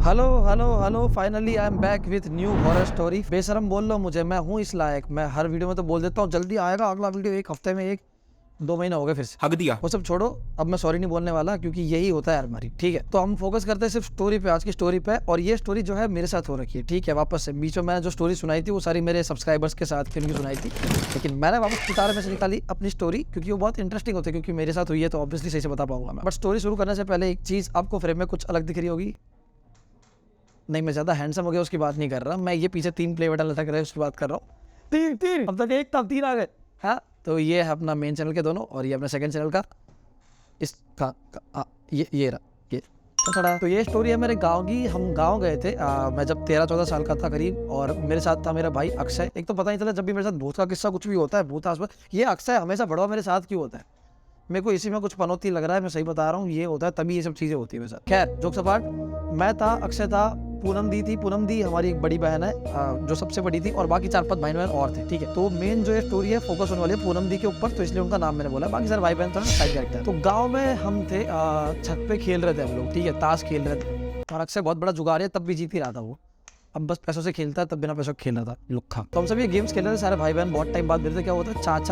Hello hello hello, finally I am back with new horror story. बेशरम बोल लो मुझे, मैं हूँ इस लायक। मैं हर वीडियो में तो बोल देता हूँ जल्दी आएगा अगला वीडियो, एक हफ्ते में, एक 2 महीने हो गए फिर से हक दिया। वो सब छोड़ो। अब मैं सॉरी नहीं बोलने वाला क्योंकि यही होता है यार हमारी। ठीक है, तो हम फोकस करते हैं सिर्फ स्टोरी पे, आज की स्टोरी पे। और ये स्टोरी जो है मेरे साथ हो रखी है। ठीक है, वापस से बीच में मैंने जो स्टोरी सुनाई थी वो सारी मेरे सब्सक्राइबर्स के साथ की उनकी सुनाई थी, लेकिन मैंने वापस पिटारे में से निकाली अपनी स्टोरी क्योंकि वो बहुत इंटरेस्टिंग होती है, क्योंकि मेरे साथ हुई है तो ऑब्वियसली सही से बता पाऊंगा मैं। बट स्टोरी शुरू करने से पहले एक चीज, आपको फ्रेम में कुछ अलग दिख रही होगी। नहीं, मैं ज़्यादा हैंडसम हो गया उसकी बात नहीं कर रहा, मैं ये पीछे 3 प्ले बटन लटक रहे उसकी बात कर रहा हूँ। 3 अब तक 1 था, 3 आ गए। हाँ, तो ये है अपना मेन चैनल के दोनों, और ये अपना सेकंड चैनल का इसका ये रहा ये थोड़ा। तो ये स्टोरी है मेरे गांव की। हम गांव गए थे, मैं जब 13-14 साल का था करीब, और मेरे साथ था मेरा भाई अक्षय। एक तो पता नहीं चला, जब भी मेरे साथ भूत का किस्सा कुछ भी होता है, भूत आसपास, ये अक्षय हमेशा बड़वा मेरे साथ क्यों होता है। मेरे को इसी में कुछ पनौती लग रहा है, मैं सही बता रहा हूँ, ये होता है तभी ये सब चीज़ें होती है मेरे साथ। खैर, जोक सपाट, मैं था, अक्षय था, पूनम दी थी। पूनम दी हमारी एक बड़ी बहन है जो सबसे बड़ी थी, और बाकी 4-5 भाई बहन और थे। ठीक है, तो मेन जो ये स्टोरी है फोकस होने वाली है पूनम दी के ऊपर, तो इसलिए उनका नाम मैंने बोला, बाकी सारे भाई बहन तो साइड कैरेक्टर। तो गाँव में हम थे, छत पे खेल रहे थे हम लोग। ठीक है, ताश खेल रहे थे, और अक्षय बहुत बड़ा जुगाड़ है, तब भी जीत ही रहा था वो। अब बस पैसों से खेलता है, तब बिना पैसों के खेल रहा था लुक्खा। तो हम सब ये गेम्स खेल रहे थे सारे भाई बहन, बहुत टाइम बाद मिलते। क्या होता है,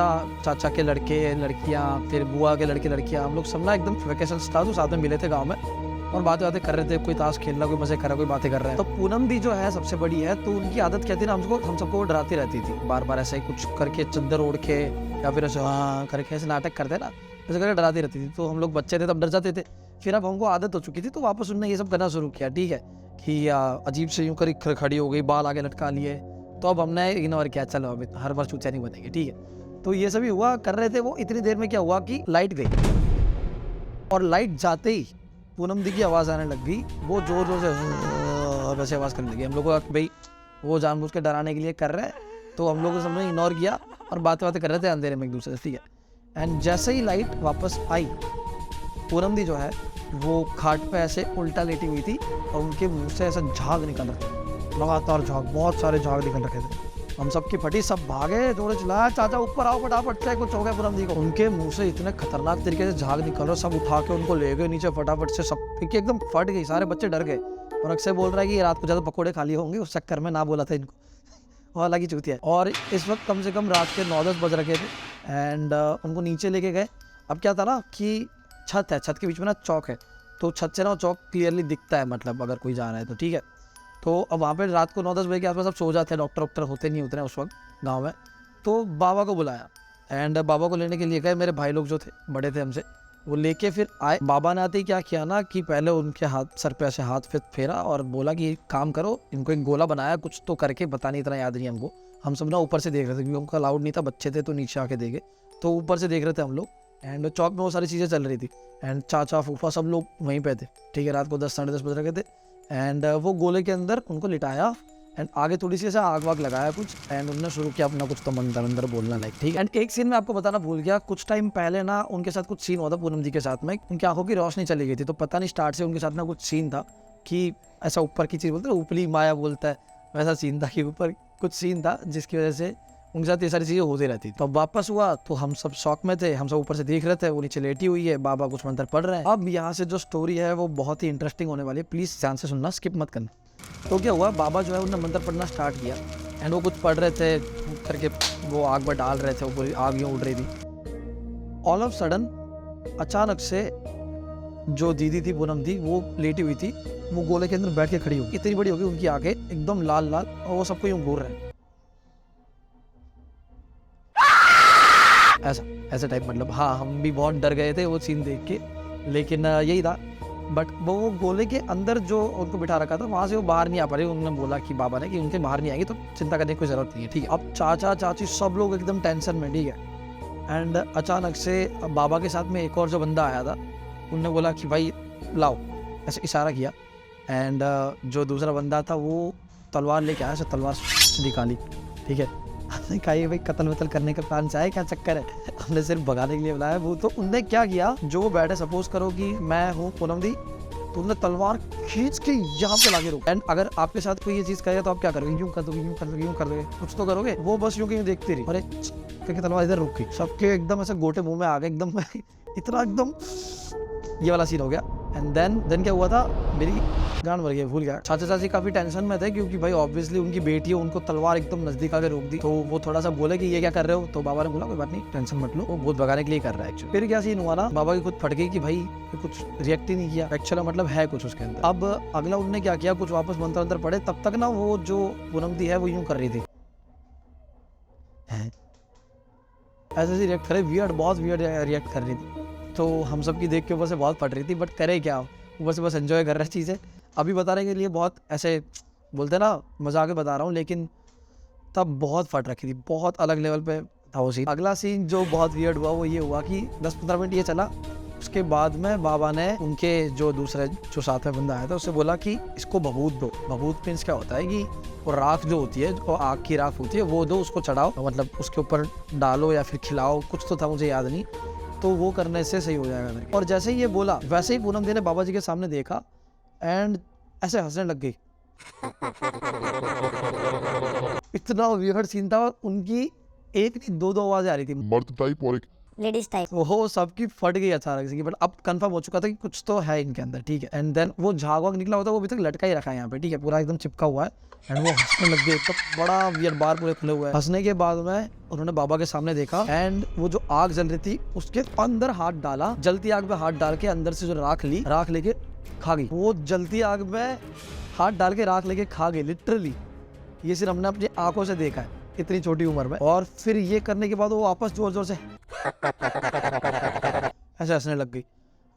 चाचा के लड़के लड़कियां, फिर बुआ के लड़के लड़कियां, हम लोग सब ना एकदम वेकेशन था तो साथ में मिले थे गाँव में, और बातें कर रहे थे। कोई ताश खेल रहा, कोई मजे कर रहा, कोई बातें कर रहा है। तो पूनम भी जो है सबसे बड़ी है, तो उनकी आदत क्या थी ना, हम सबको डराती रहती थी बार बार, ऐसे ही कुछ करके, चद्दर ओढ़ के या फिर ऐसे हाँ करके, ऐसे नाटक करते ना, ऐसे करके डराती रहती थी। तो हम लोग बच्चे थे तब डर जाते थे। फिर अब हमको आदत हो चुकी थी, तो वापस उनने ये सब करना शुरू किया। ठीक है, कि अजीब से यूं करी खड़ी हो गई, बाल आगे लटका लिए, तो अब हमने इग्नोर किया, चलो अभी हर बार चूतिया नहीं बनेंगे। ठीक है, तो ये सभी हुआ कर रहे थे वो। इतनी देर में क्या हुआ कि लाइट गई, और लाइट जाते ही पूनम दी की आवाज़ आने लग गई। वो जोर जोर से वैसे आवाज़ करने लगी। हम लोग को भाई वो जानबूझ के डराने के लिए कर रहे हैं, तो हम लोगों ने सबने इग्नोर किया और बातें कर रहे थे अंधेरे में एक दूसरे से। ठीक है, एंड जैसे ही लाइट वापस आई, पूनम दी जो है वो खाट पे ऐसे उल्टा लेटी हुई थी, और उनके मुंह से ऐसा झाग निकल रहा था, लगातार झाग, बहुत सारे झाग निकल रखे थे। हम सबकी फटी, सब भागे, जोड़े चिल्लाया, चाचा ऊपर आओ फटाफट से, कुछ हो गया पूनम दी को। उनके मुंह से इतने खतरनाक तरीके से झाग निकल रहा, सब उठा के उनको ले गए नीचे फटाफट से, सब की एकदम फट गई, सारे बच्चे डर गए। और अक्षय बोल रहा है कि रात को ज़्यादा पकौड़े खा लिए होंगे, उस चक्कर में ना बोला था इनको, वो हालांकि चूतिया है। और इस वक्त कम से कम रात के 9-10 बज रखे थे, एंड उनको नीचे लेके गए। अब क्या था ना कि छत है, छत के बीच में ना चौक है, तो छत से ना चौक क्लियरली दिखता है, मतलब अगर कोई जा रहा है तो। ठीक है, तो अब वहाँ पे रात को 9-10 बजे के आसपास सब सो जाते हैं, डॉक्टर होते नहीं उतरे उस वक्त गांव में। तो बाबा को बुलाया, एंड बाबा को लेने के लिए गए। मेरे भाई लोग जो थे, बड़े थे हमसे, वो लेके फिर आए। बाबा ने आते ही क्या किया ना कि पहले उनके हाथ, सर पे ऐसे हाथ फेरा और बोला कि काम करो, इनको एक गोला बनाया कुछ तो करके, पता नहीं, इतना याद नहीं हमको। हम सब ना ऊपर से देख रहे थे क्योंकि उनका अलाउड नहीं था, बच्चे थे तो नीचे आके देखे, तो ऊपर से देख रहे थे हम लोग। एंड चौक में वो सारी चीज़ें चल रही थी, एंड चाचा फूफा सब लोग वहीं पे थे। ठीक है, रात को 10-10:30 बज रहे थे, एंड वो गोले के अंदर उनको लिटाया, एंड आगे थोड़ी सी ऐसे आग वाग लगाया कुछ, एंड उन्होंने शुरू किया अपना कुछ तो मंदिर बोलना लाइक। ठीक है, एंड एक सीन में आपको बताना भूल गया, कुछ टाइम पहले ना उनके साथ कुछ सीन हुआ था पूनम जी के साथ में, उनकी आंखों की रोशनी चली गई थी। तो पता नहीं स्टार्ट से उनके साथ ना कुछ सीन था कि ऐसा ऊपर की चीज़ बोलते हैं, ऊपरी माया बोलता है, वैसा सीन था कि ऊपर कुछ सीन था जिसकी वजह से उनके साथ ये सारी चीज़ें होती रहती। तो वापस हुआ तो हम सब शौक में थे, हम सब ऊपर से देख रहे थे, वो नीचे लेटी हुई है, बाबा कुछ मंत्र पढ़ रहे हैं। अब यहाँ से जो स्टोरी है वो बहुत ही इंटरेस्टिंग होने वाली है, प्लीज़ ध्यान से सुनना, स्किप मत करना। तो क्या हुआ, बाबा जो है उन्होंने मंत्र पढ़ना स्टार्ट किया, एंड वो कुछ पढ़ रहे थे करके, वो आग में डाल रहे थे, वो पूरी आग यूँ उड़ रही थी। ऑल ऑफ सडन अचानक से जो दीदी थी पूनम दी, वो लेटी हुई थी, वो गोले के अंदर बैठ के खड़ी होगी, इतनी बड़ी होगी उनकी आंखें एकदम लाल लाल, और वो सबको यूँ घूर रहे हैं ऐसा टाइप, मतलब हाँ, हम भी बहुत डर गए थे वो सीन देख के, लेकिन यही था। बट वो गोले के अंदर जो उनको बिठा रखा था, वहाँ से वो बाहर नहीं आ पा रही। उन्होंने बोला कि बाबा ने कि उनके बाहर नहीं आएंगे, तो चिंता करने की कोई ज़रूरत नहीं है। ठीक है, अब चाचा चाची सब लोग एकदम टेंशन में। ठीक है, एंड अचानक से बाबा के साथ में एक और जो बंदा आया था, उनने बोला कि भाई लाओ, ऐसे इशारा किया, एंड जो दूसरा बंदा था वो तलवार लेके आया, ऐसे तलवार निकाली। ठीक है, कहा भाई कत्ल वतल करने का प्लान से आए, क्या चक्कर है, हमने सिर्फ भगाने के लिए बुलाया। वो तो उनने क्या किया, जो वो बैठे, सपोज करो कि मैं हूँ पूनम दी, तो उन्होंने तलवार खींच के यहाँ पे लाके रोक। एंड अगर आपके साथ कोई ये चीज़ करेगा तो आप क्या करोगे, यूँ कर दोगे, यूँ कर दोगे, यूँ कर दोगे, कुछ तो करोगे। वो बस यूँ कहीं देखते रही, अरे क्योंकि तलवार इधर रुक गई, सबके एकदम ऐसे गोटे मुँह में आ गए एकदम इतना एकदम ये वाला सीन हो गया। एंड देन क्या हुआ था, मेरी गान भर गया, भूल गया। चाचा चाची काफी टेंशन में थे क्योंकि भाई ऑब्वियसली उनकी बेटी है, उनको तलवार एकदम नजदीक आके रोक दी। तो वो थोड़ा सा बोले कि ये क्या कर रहे हो, तो बाबा ने बोला कोई बात नहीं, टेंशन मत लो, वो भूत भगाने के लिए कर रहा है एक्चुअली। फिर क्या सीन हुआ ना, बाबा की खुद फट गई कि भाई ये कुछ रिएक्ट ही नहीं किया, एक्चुअली मतलब है कुछ उसके अंदर। अब अगला उन्होंने क्या किया, कुछ वापस मंत्र अंतर पड़े, तब तक ना वो जो पूनम दी है वो यूं कर रही थी, ऐसे ही रिएक्ट करे, वियर्ड, बहुत वियर्ड रिएक्ट कर रही थी। तो हम सब की देख के ऊपर से बहुत फट रही थी, बट करे क्या, ऊपर से बस एंजॉय कर रहे चीज़ें। अभी बताने के लिए बहुत ऐसे बोलते ना मजाक में बता रहा हूँ, लेकिन तब बहुत फट रखी थी, बहुत अलग लेवल पे था वो सीन। अगला सीन जो बहुत वियर्ड हुआ वो ये हुआ कि 10-15 मिनट ये चला, उसके बाद में बाबा ने उनके जो दूसरे जो साथ में बंदा आया था उससे बोला कि इसको भभूत दो। भभूत मीन्स क्या होता है कि वो राख जो होती है, जो आग की राख होती है, वो दो, उसको चढ़ाओ, मतलब उसके ऊपर डालो या फिर खिलाओ, कुछ तो था मुझे याद नहीं, तो वो करने से सही हो जाएगा। और जैसे ही ये बोला वैसे ही पूनम दी ने बाबा जी के सामने देखा एंड ऐसे हंसने लग गई। इतना वियर्ड सीन था, उनकी एक नहीं दो आवाजें आ रही थी, मर्द टाइप और एक लेडीज टाइप। वो सबकी फट गई अचानक से, बट अब कंफर्म हो चुका था कि कुछ तो है इनके अंदर, ठीक है। एंड देन वो झाग वाग निकला होता है, वो अभी तक लटका ही रखा है यहाँ पे, ठीक है, पूरा एकदम चिपका हुआ है। एंड वो हंसने लग गए, तो बड़ा वियर्ड, बार पूरे खुले हुए हैं। हंसने के बाद में उन्होंने बाबा के सामने देखा एंड वो जो आग जल रही थी उसके अंदर हाथ डाला, जलती आग में हाथ डाल के अंदर से जो राख लेके खा गई। वो जलती आग में हाथ डाल के राख लेके खा गई, लिटरली। ये सिर्फ हमने अपनी आंखों से देखा है इतनी छोटी उम्र में। और फिर ये करने के बाद वो वापस जोर जोर से ऐसे हंसने लग गई।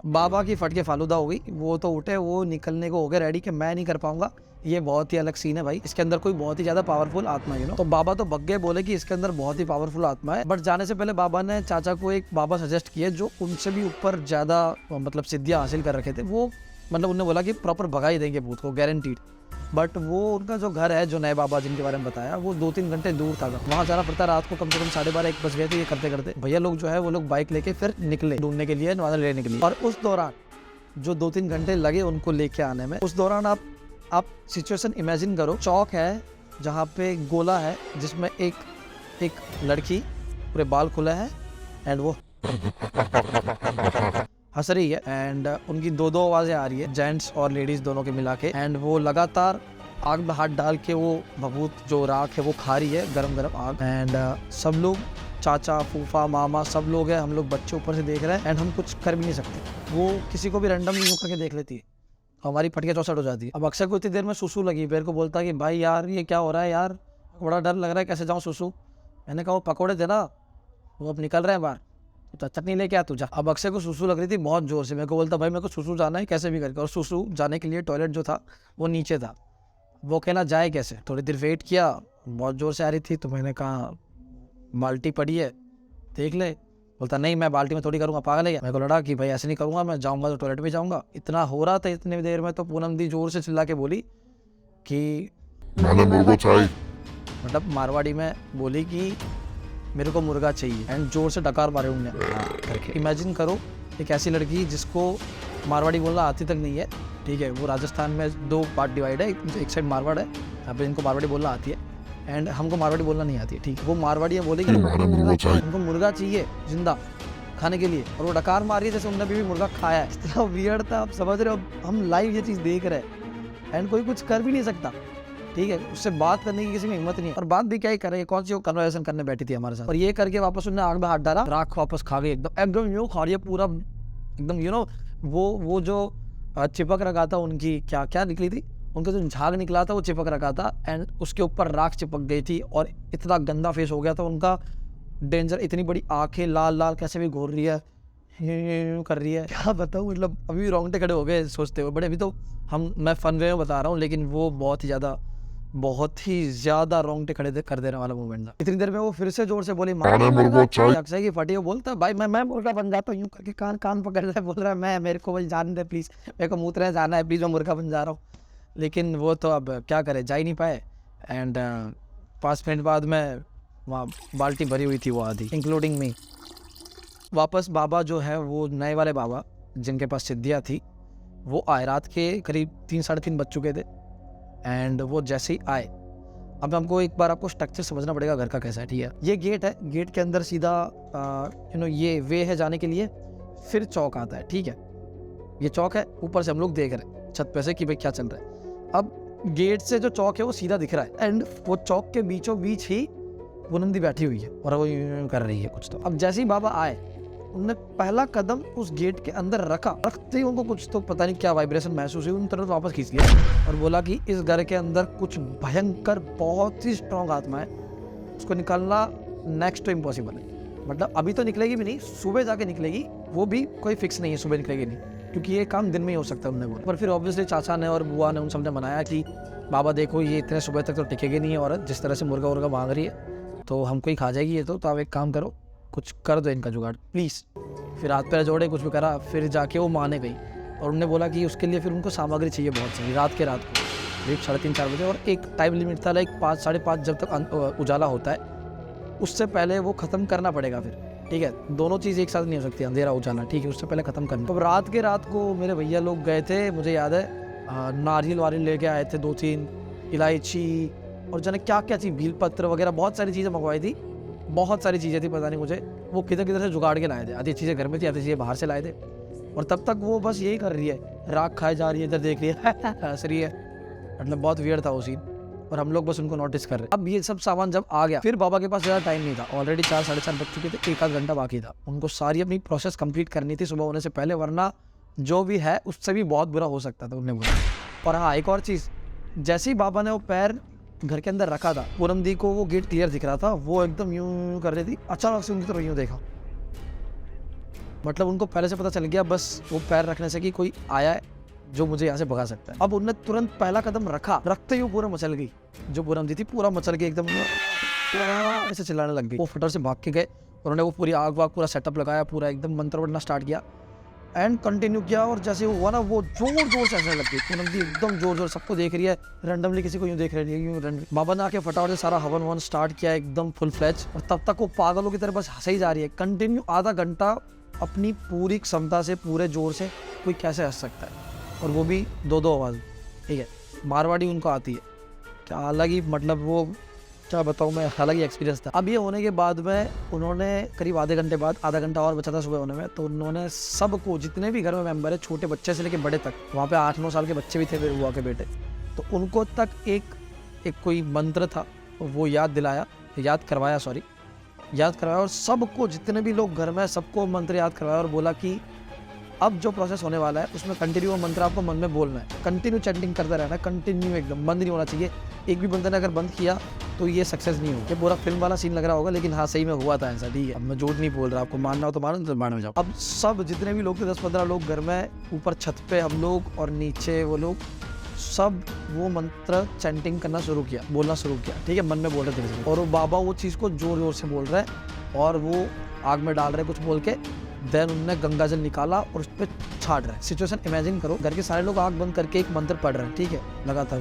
बाबा की फट के फालूदा हो गई, वो तो उठे, वो निकलने को हो गए रेडी कि मैं नहीं कर पाऊंगा, ये बहुत ही अलग सीन है भाई, इसके अंदर कोई बहुत ही ज्यादा पावरफुल आत्मा है, तो बाबा तो भग गए, बोले कि इसके अंदर बहुत ही पावरफुल आत्मा है। बट जाने से पहले बाबा ने चाचा को एक बाबा सजेस्ट किए जो उनसे भी ऊपर ज्यादा मतलब सिद्धियां हासिल कर रखे थे। वो मतलब उन्होंने बोला कि प्रॉपर भगा ही देंगे भूत को, गारंटीड। बट वो उनका जो घर है, जो नए बाबा जिनके बारे में बताया, वो 2-3 घंटे दूर था, वहाँ जाना पड़ता। रात को कम से कम 12:30-1 बज गए थे ये करते करते। भैया लोग जो है वो लोग बाइक लेके फिर निकले ढूंढने के लिए, नवादा लेने के लिए। और उस दौरान जो 2-3 घंटे लगे उनको लेके आने में, उस दौरान आप सिचुएशन इमेजिन करो, चौक है जहाँ पे गोला है जिसमें एक लड़की पूरे बाल खुले हैं एंड वो हंस रही है एंड उनकी दो आवाजें आ रही है, जेंट्स और लेडीज दोनों के मिला के। एंड वो लगातार आग में हाथ डाल के वो भभूत जो राख है वो खा रही है, गरम गरम आग। एंड सब लोग, चाचा, फूफा, मामा, सब लोग हैं, हम लोग बच्चे ऊपर से देख रहे हैं एंड हम कुछ कर भी नहीं सकते। वो किसी को भी रैंडमली यूं करके देख लेती है, हमारी फटके चौसठ हो जाती है। अब अक्षय को इतनी देर में सुसु लगी, मेरे को बोलता कि भाई यार ये क्या हो रहा है यार, बड़ा डर लग रहा है, कैसे जाऊँ सुसु। मैंने कहा वो पकौड़े थे ना, वो अब निकल रहे हैं बाहर, तो चटनी लेके आ तू जा। अब अक्षय को सुसु लग रही थी बहुत जोर से, मेरे को बोलता भाई मेरे को सुसु जाना है कैसे भी करके। और सुसु जाने के लिए टॉयलेट जो था वो नीचे था, वो कहना जाए कैसे। थोड़ी देर वेट किया, बहुत जोर से आ रही थी, तो मैंने कहा बाल्टी पड़ी है देख ले। बोलता नहीं मैं बाल्टी में थोड़ी करूँगा, पागल है क्या। मेरे को लड़ा कि भाई ऐसे नहीं करूँगा, मैं जाऊँगा तो टॉयलेट में जाऊँगा। इतना हो रहा था, इतनी देर में तो पूनम दी जोर से चिल्ला के बोली कि मतलब मारवाड़ी में बोली कि मेरे को मुर्गा चाहिए, एंड जोर से डकार मारे उन्हें करके। इमेजिन करो एक ऐसी लड़की जिसको मारवाड़ी बोलना आती तक नहीं है, ठीक है। वो राजस्थान में 2 पार्ट डिवाइड है, एक साइड मारवाड़ है, यहाँ पे इनको मारवाड़ी बोलना आती है एंड हमको मारवाड़ी बोलना नहीं आती है, ठीक है। वो मारवाड़ी बोलेगी उनको मुर्गा चाहिए जिंदा खाने के लिए, और वो डकार मार रही है जैसे उन्होंने भी मुर्गा खाया है। इतना वियर्ड था, आप समझ रहे हो। हम लाइव ये चीज़ देख रहे हैं एंड कोई कुछ कर भी नहीं सकता, ठीक है। उससे बात करने की किसी में हिम्मत नहीं है, और बात भी क्या ही करे, कौन सी वो कन्वर्सेशन करने बैठी थी हमारे साथ। और ये करके वापस उन्होंने आग में हाथ डाला, राख वापस खा गई, एकदम यूँ खा रही है पूरा, एकदम वो जो चिपक रखा था उनकी, क्या निकली थी, उनका जो झाग निकला था वो चिपक रखा था एंड उसके ऊपर राख चिपक गई थी। और इतना गंदा फेस हो गया था उनका, डेंजर, इतनी बड़ी आंखें लाल कैसे भी घूर रही है, कर रही है, क्या बताऊँ। मतलब अभी रोंगटे खड़े हो गए सोचते हुए। बड़े अभी तो मैं फन वे में बता रहा हूँ, लेकिन वो बहुत ही ज्यादा रोंगटे खड़े कर देने वाला मूवमेंट था। इतनी देर में वो फिर से जोर से बोली अक्षय की फटी। वो बोलता भाई मैं मुर्गा बन जाता हूँ, यूं करके कान पकड़ रहा है, बोल रहा है मैं, मेरे को बस जाने दे प्लीज, मेरे को मूत्र जाना है प्लीज, मैं मुर्गा बन जा रहा हूँ। लेकिन वो तो अब क्या करे, जा ही नहीं पाए। एंड 5 मिनट बाद में वहाँ बाल्टी भरी हुई थी वो आधी, इंक्लूडिंग मी। वापस बाबा जो है वो नए वाले बाबा जिनके पास सिद्धियाँ थी वो आए, रात के करीब 3-3:30 बज चुके थे। एंड वो जैसे ही आए, अब हमको एक बार आपको स्ट्रक्चर समझना पड़ेगा घर का कैसा है, ठीक है। ये गेट है, गेट के अंदर सीधा ये वे है जाने के लिए, फिर चौक आता है, ठीक है। ये चौक है, ऊपर से हम लोग देख रहे हैं छत पे से कि भाई क्या चल रहा है। अब गेट से जो चौक है वो सीधा दिख रहा है एंड वो चौक के बीचों बीच ही पूनम दी बैठी हुई है और वो यूं कर रही है कुछ। तो अब जैसे ही बाबा आए, उन्होंने पहला कदम उस गेट के अंदर रखा, रखते ही उनको कुछ तो पता नहीं क्या वाइब्रेशन महसूस हुई, उन तुरंत वापस खींच लिया और बोला कि इस घर के अंदर कुछ भयंकर बहुत ही स्ट्रॉन्ग आत्मा है, उसको निकालना नेक्स्ट टू इम्पॉसिबल है। मतलब अभी तो निकलेगी भी नहीं, सुबह जाके निकलेगी, वो भी कोई फिक्स नहीं है सुबह निकलेगी नहीं, क्योंकि ये काम दिन में ही हो सकता है उन्होंने बोला। पर फिर ऑब्वियसली चाचा ने और बुआ ने उन सबने मनाया कि बाबा देखो ये इतने सुबह तक तो टिकेगी नहीं है औरत, जिस तरह से मुर्गा उर्गा मांग रही है तो हमको ही खा जाएगी ये तो आप एक काम करो, कुछ कर दो इनका जुगाड़ प्लीज़। फिर हाथ पैर जोड़े, कुछ भी करा, फिर जाके वो माने गई और उन्होंने बोला कि उसके लिए फिर उनको सामग्री चाहिए बहुत सारी, रात को करीब 3:30-4 बजे, और एक टाइम लिमिट था लाइक 5 साढ़े 5 जब तक उजाला होता है उससे पहले वो ख़त्म करना पड़ेगा फिर, ठीक है। दोनों चीज़ एक साथ नहीं हो सकती, अंधेरा उजाला, ठीक है, उससे पहले ख़त्म करना। तो रात को मेरे भैया लोग गए थे, मुझे याद है नारियल वारियल लेके आए थे 2-3, इलायची और जाने क्या क्या चीज़, भील पत्र वगैरह बहुत सारी चीज़ें मंगवाई थी, बहुत सारी चीज़ें थी, पता नहीं मुझे वो किधर किधर से जुगाड़ के लाए थे। आधी चीज़ें घर में थी, आधी चीज़ें बाहर से लाए थे। और तब तक वो बस यही कर रही है, राख खाए जा रही है, इधर देख रही है हंस रही है, मतलब बहुत वियर्ड था वो सीन। और हम लोग बस उनको नोटिस कर रहे। अब ये सब सामान जब आ गया, फिर बाबा के पास ज़्यादा टाइम नहीं था, ऑलरेडी 4 साढ़े 4 बज चुके थे, 1 आध घंटा बाकी था, उनको सारी अपनी प्रोसेस कंप्लीट करनी थी सुबह होने से पहले, वरना जो भी है उससे भी बहुत बुरा हो सकता था, उन्होंने बोला। और हाँ, एक और चीज़, जैसे ही बाबा ने वो पैर घर के अंदर रखा था, पूनम दी को वो गेट क्लियर दिख रहा था, वो एकदम यूं कर रही थी, अचानक से उनकी तरफ यूं देखा, मतलब उनको पहले से पता चल गया बस वो पैर रखने से कि कोई आया है जो मुझे यहाँ से भगा सकता है। अब उन्होंने तुरंत पहला कदम रखा, रखते ही वो पूरा मचल गई, जो पूनम दी थी पूरा मचल गई, एकदम ऐसे चिल्लाने लग गई। वो फटर से भाग के गए, उन्होंने वो पूरी आग वाग पूरा सेटअप लगाया, पूरा एकदम मंत्र पढ़ना स्टार्ट किया एंड कंटिन्यू किया। और जैसे वो हुआ ना, वो जोर जोर से हंसने लग गई पूनम दी, एकदम जोर जोर, सबको देख रही है रैंडमली, किसी को यूँ देख रही है यूँ रैंडमली। बाबा ने आके फटाफट से सारा हवन वन स्टार्ट किया एकदम फुल फ्लैच, और तब तक वो पागलों की तरह बस हंसे ही जा रही है कंटिन्यू, आधा घंटा अपनी पूरी क्षमता से पूरे जोर से। कोई कैसे हंस सकता है, और वो भी 2-2 आवाज़, ठीक है, मारवाड़ी उनको आती है, क्या अलग ही, मतलब वो क्या बताऊँ मैं, अलग ही एक्सपीरियंस था। अब ये होने के बाद में उन्होंने करीब आधे घंटे बाद, आधा घंटा और बचा था सुबह होने में, तो उन्होंने सबको, जितने भी घर में मेंबर है, छोटे बच्चे से लेके बड़े तक, वहाँ पे 8-9 साल के बच्चे भी थे मेरे बुआ के बेटे, तो उनको तक एक कोई मंत्र था वो याद करवाया और सबको, जितने भी लोग घर में, सबको मंत्र याद करवाया और बोला कि अब जो प्रोसेस होने वाला है उसमें कंटिन्यू वो मंत्र आपको मन में बोलना है, कंटिन्यू चैंटिंग करते रहना है, कंटिन्यू एकदम बंद नहीं होना चाहिए। एक भी बंदे ने अगर बंद किया तो ये सक्सेस नहीं होगा। ये पूरा फिल्म वाला सीन लग रहा होगा, लेकिन हाँ सही में हुआ था ऐसा, ठीक है। अब मैं झूठ नहीं बोल रहा, आपको मानना हो तो मानो, तो मानो जाओ। अब सब जितने भी लोग थे, 10-15 लोग घर में, ऊपर छत पे हम लोग और नीचे वो लोग, सब वो मंत्र चैंटिंग करना शुरू किया, बोलना शुरू किया, ठीक है, मन में बोल रहे थे। और वो बाबा वो चीज़ को जोर जोर से बोल रहे हैं और वो आग में डाल रहे कुछ बोल के, देन उन्होंने गंगा जल निकाला और उस पर छाट रहे। सिचुएशन इमेजिन करो, घर के सारे लोग आग बंद करके एक मंत्र पढ़ रहे हैं, ठीक है, लगातार,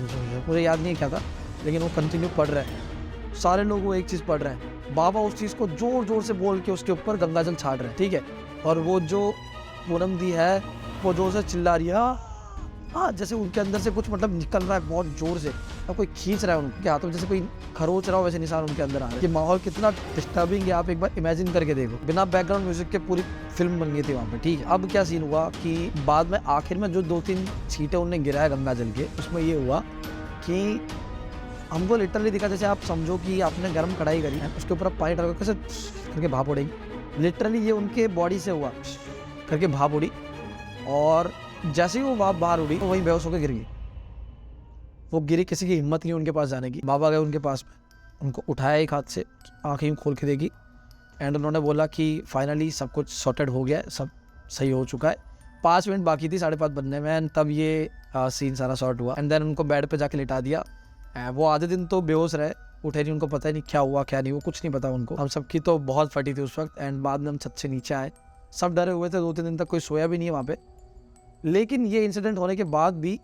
मुझे याद नहीं क्या था, लेकिन वो कंटिन्यू पढ़ रहे हैं, सारे लोग वो एक चीज़ पढ़ रहे हैं, बाबा उस चीज़ को जोर जोर से बोल के उसके ऊपर गंगा जल छाट रहे हैं, ठीक है। और वो जो पूनम दी है वो जोर से चिल्ला रही है, हाँ, जैसे उनके अंदर से कुछ मतलब निकल रहा है बहुत जोर से, और कोई खींच रहा है उनके हाथों में, जैसे कोई खरोच रहा हो, वैसे निशान उनके अंदर आ रहा है। ये माहौल कितना डिस्टर्बिंग है, आप एक बार इमेजिन करके देखो, बिना बैकग्राउंड म्यूजिक के पूरी फिल्म बन गई थी वहाँ पे, ठीक है। अब क्या सीन हुआ कि बाद में आखिर में जो 2-3 छींटे उन्होंने गिराया गंगा जल के, उसमें ये हुआ कि हमको लिटरली दिखा, जैसे आप समझो कि आपने गर्म कढ़ाई करी है, उसके ऊपर आप पानी डाल कैसे करके भाप उड़ेगी, लिटरली ये उनके बॉडी से हुआ करके भाप उड़ी, और जैसे ही वो भाप बाहर उड़ी तो वहीं बेहोश होकर गिर गई। वो गिरी, किसी की हिम्मत नहीं उनके पास जाने की। बाबा गए उनके पास में, उनको उठाया एक हाथ से, आँखें खोल के देखी एंड उन्होंने बोला कि फाइनली सब कुछ सॉर्टेड हो गया है, सब सही हो चुका है। 5 मिनट बाकी थी 5:30 बनने में, एंड तब ये सीन सारा सॉर्ट हुआ एंड देन उनको बेड पे जाके लिटा दिया। वो आधे दिन तो बेहोश रहे, उठे नहीं, उनको पता ही नहीं क्या हुआ क्या नहीं हुआ, कुछ नहीं पता उनको। हम सबकी तो बहुत फटी थी उस वक्त, एंड बाद में हम छत से नीचे आए, सब डरे हुए थे, 2-3 दिन तक कोई सोया भी नहीं है वहाँ पे। लेकिन ये इंसिडेंट होने के बाद भी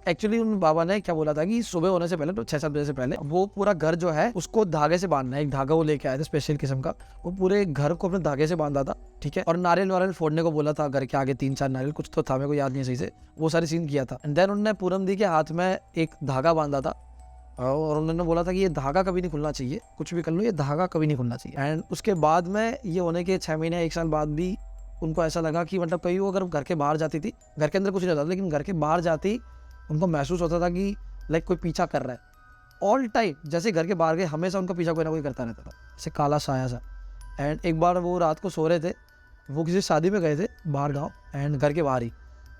एक्चुअली उन बाबा ने क्या बोला था कि सुबह होने से पहले, तो 6-7 बजे से पहले, वो पूरा घर जो है उसको धागे से बांधना है। एक धागा वो लेके आए थे स्पेशल किस्म का, वो पूरे घर को अपने धागे से बांधा था, ठीक है। और नारियल फोड़ने को बोला था, घर के आगे 3-4 नारियल कुछ तो था, मेरे को याद नहीं सही से, वो सारी सीन किया था। एंड देन उन्होंने पूनम दी के हाथ में एक धागा बांधा था और उन्होंने बोला था कि ये धागा कभी नहीं खुलना चाहिए, कुछ भी कर लो, ये धागा कभी नहीं खुलना चाहिए। एंड उसके बाद में ये होने के 6 महीने 1 साल बाद भी उनको ऐसा लगा कि मतलब कहीं वो अगर घर के बाहर जाती थी, घर के अंदर कुछ नहीं होता था, लेकिन घर के बाहर जाती उनको महसूस होता था कि लाइक कोई पीछा कर रहा है ऑल टाइम। जैसे घर के बाहर गए हमेशा उनका पीछा कोई ना कोई करता रहता था, जैसे काला साया सा। एंड एक बार वो रात को सो रहे थे, वो किसी शादी में गए थे बाहर गाँव, एंड घर के बाहर ही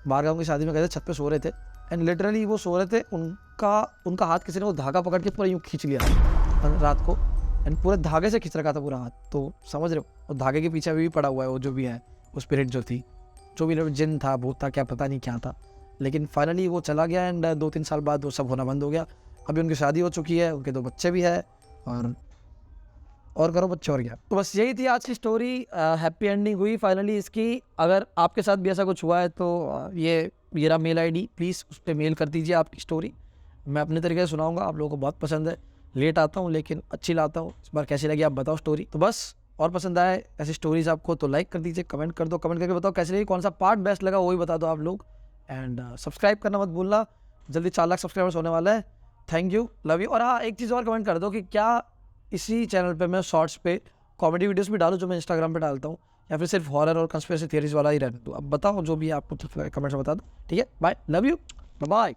बाहर गाँव की शादी में गए थे, छत पे सो रहे थे। एंड लिटरली वो सो रहे थे, उनका हाथ किसी ने वो धागा पकड़ के पूरा यूँ खींच लिया रात को, एंड पूरे धागे से खींच रखा था पूरा हाथ। तो समझ रहे हो, वो धागे के पीछे भी पड़ा हुआ है वो जो भी है, वो स्पिरिट जो थी, जो भी जिन था, भूत था, क्या पता नहीं क्या था। लेकिन फाइनली वो चला गया एंड 2-3 साल बाद वो सब होना बंद हो गया। अभी उनकी शादी हो चुकी है, उनके 2 बच्चे भी है, और करो बच्चे और क्या। तो बस यही थी आज की स्टोरी, हैप्पी एंडिंग हुई फाइनली इसकी। अगर आपके साथ भी ऐसा कुछ हुआ है तो ये मेरा मेल ID, प्लीज़ उस पर मेल कर दीजिए आपकी स्टोरी, मैं अपने तरीके से सुनाऊंगा। आप लोगों को बहुत पसंद है, लेट आता हूँ लेकिन अच्छी लाता हूँ। इस बार कैसी लगी आप बताओ स्टोरी। तो बस, और पसंद आए ऐसी स्टोरीज आपको तो लाइक कर दीजिए, कमेंट कर दो, कमेंट करके बताओ कैसी लगी, कौन सा पार्ट बेस्ट लगा वो भी बता दो आप लोग। एंड सब्सक्राइब करना मत भूलना, जल्दी 4 लाख सब्सक्राइबर्स होने वाला है। Thank you, love you. और हाँ, एक चीज़ और कमेंट कर दो कि क्या इसी चैनल पे मैं शॉर्ट्स पे कॉमेडी वीडियोस भी डालूं जो मैं इंस्टाग्राम पे डालता हूँ, या फिर सिर्फ हॉरर और कंस्पिरेसी थियरीज वाला ही रहने दूँ। अब बताओ, जो भी आपको कमेंट्स में बता दो। ठीक है, बाय, लव यू, बाय।